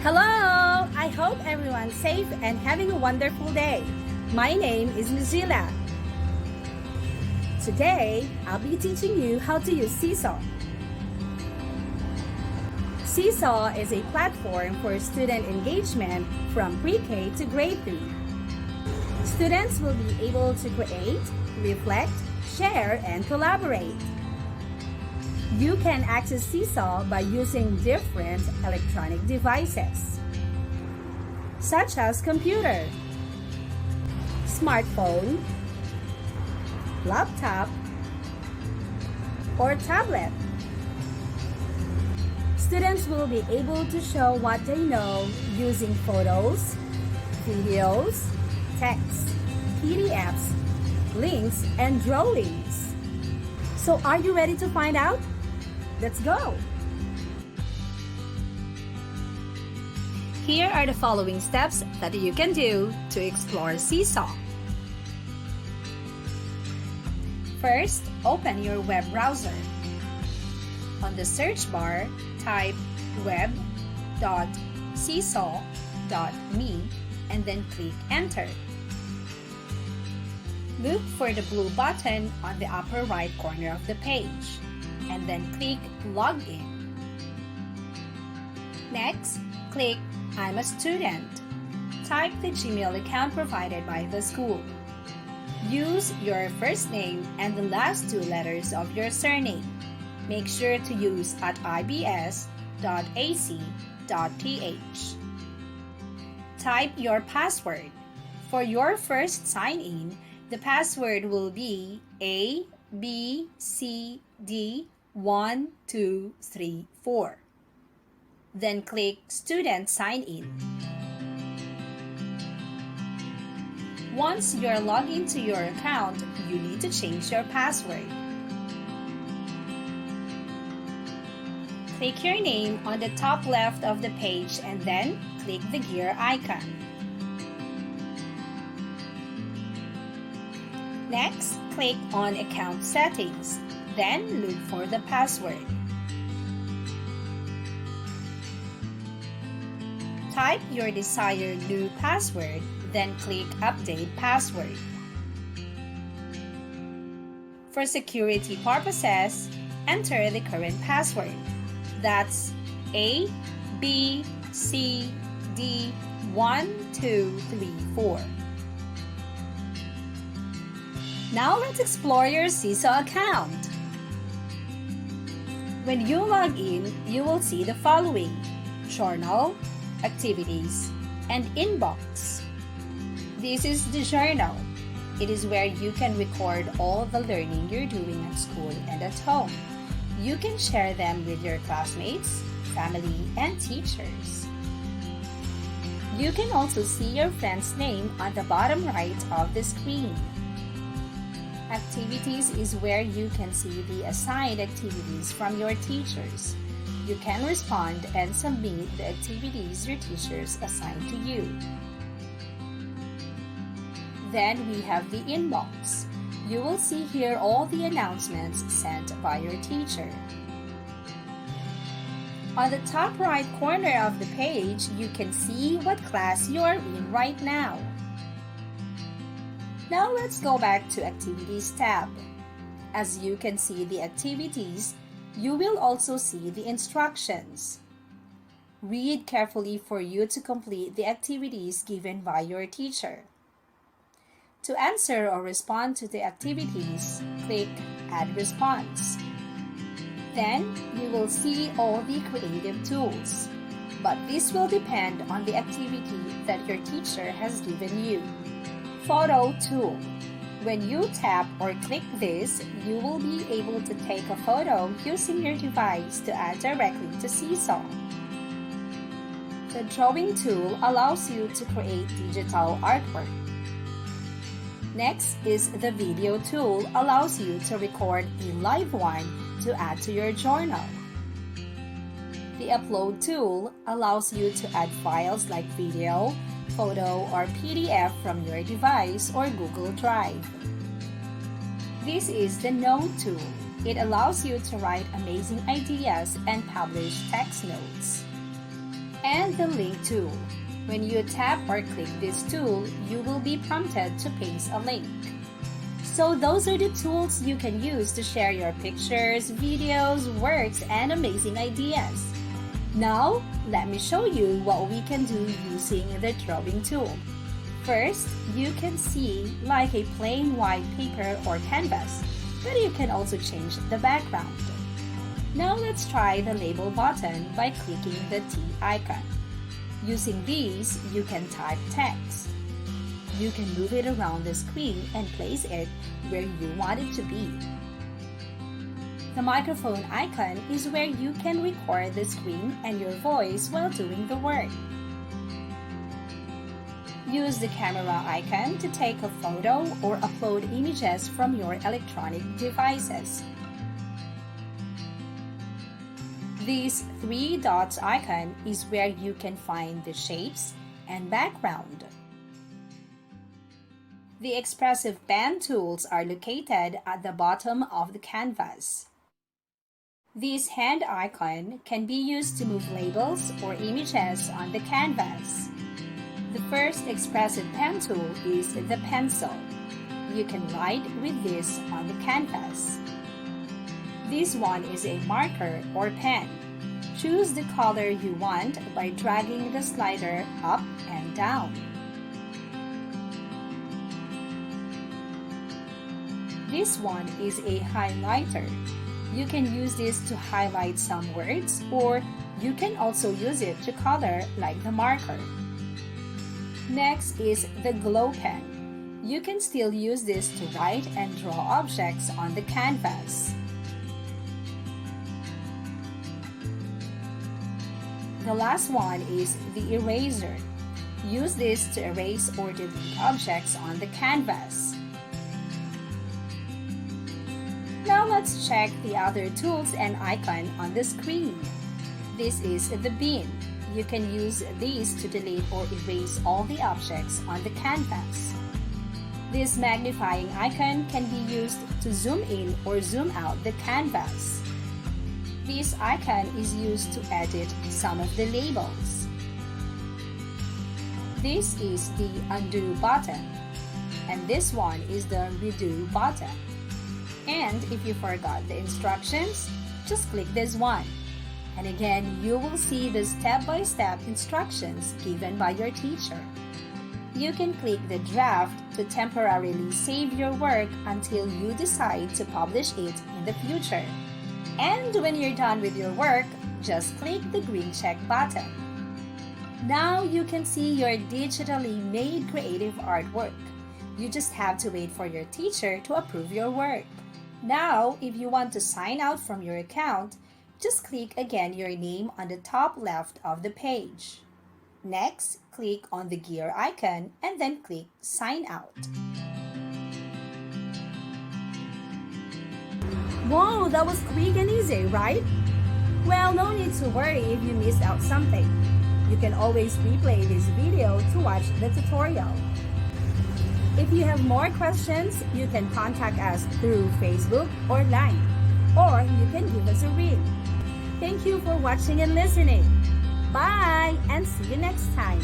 Hello! I hope everyone's safe and having a wonderful day. My name is Mozilla. Today, I'll be teaching you how to use Seesaw. Seesaw is a platform for student engagement from pre-K to grade 3. Students will be able to create, reflect, share, and collaborate. You can access Seesaw by using different electronic devices, such as computer, smartphone, laptop, or tablet. Students will be able to show what they know using photos, videos, text, PDFs, links, and drawings. So are you ready to find out? Let's go! Here are the following steps that you can do to explore Seesaw. First, open your web browser. On the search bar, type web.seesaw.me and then click Enter. Look for the blue button on the upper right corner of the page and then click Login. Next, click I'm a student. Type the Gmail account provided by the school. Use your first name and the last two letters of your surname. Make sure to use @ibs.ac.th. Type your password. For your first sign-in, the password will be ABCD1234. Then click Student Sign In. Once you're logged into your account, you need to change your password. Click your name on the top left of the page and then click the gear icon. Next, click on Account Settings, then look for the password. Type your desired new password, then click Update Password. For security purposes, enter the current password. That's ABCD1234. Now let's explore your Seesaw account. When you log in, you will see the following: Journal, Activities, and Inbox. This is the journal. It is where you can record all the learning you're doing at school and at home. You can share them with your classmates, family, and teachers. You can also see your friend's name on the bottom right of the screen. Activities is where you can see the assigned activities from your teachers. You can respond and submit the activities your teachers assign to you. Then we have the inbox. You will see here all the announcements sent by your teacher. On the top right corner of the page, you can see what class you are in right now. Now let's go back to Activities tab. As you can see the activities, you will also see the instructions. Read carefully for you to complete the activities given by your teacher. To answer or respond to the activities, click Add Response. Then, you will see all the creative tools, but this will depend on the activity that your teacher has given you. Photo tool. When you tap or click this, you will be able to take a photo using your device to add directly to Seesaw. The drawing tool allows you to create digital artwork. Next is the video tool, allows you to record a live one to add to your journal. The upload tool allows you to add files like video, photo, or PDF from your device or Google Drive. This is the Note tool. It allows you to write amazing ideas and publish text notes. and the link tool. When you tap or click this tool, you will be prompted to paste a link. So those are the tools you can use to share your pictures, videos, works, and amazing ideas. Now, let me show you what we can do using the drawing tool. First, you can see like a plain white paper or canvas, but you can also change the background. Now let's try the label button by clicking the T icon. Using these, you can type text. You can move it around the screen and place it where you want it to be. The microphone icon is where you can record the screen and your voice while doing the work. Use the camera icon to take a photo or upload images from your electronic devices. This three dots icon is where you can find the shapes and background. The expressive pen tools are located at the bottom of the canvas. This hand icon can be used to move labels or images on the canvas. The first expressive pen tool is the pencil. You can write with this on the canvas. This one is a marker or pen. Choose the color you want by dragging the slider up and down. This one is a highlighter. You can use this to highlight some words, or you can also use it to color like the marker. Next is the glow pen. You can still use this to write and draw objects on the canvas. The last one is the eraser. Use this to erase or delete objects on the canvas. Now let's check the other tools and icon on the screen. This is the bin. You can use these to delete or erase all the objects on the canvas. This magnifying icon can be used to zoom in or zoom out the canvas. This icon is used to edit some of the labels. This is the undo button, and this one is the redo button. And if you forgot the instructions, just click this one. And again, you will see the step-by-step instructions given by your teacher. You can click the draft to temporarily save your work until you decide to publish it in the future. And when you're done with your work, just click the green check button. Now you can see your digitally made creative artwork. You just have to wait for your teacher to approve your work. Now, if you want to sign out from your account, just click again your name on the top left of the page. Next, click on the gear icon and then click Sign Out. Wow, that was quick and easy, right? Well, no need to worry if you missed out something. You can always replay this video to watch the tutorial. If you have more questions, you can contact us through Facebook or Line, or you can give us a ring. Thank you for watching and listening. Bye, and see you next time.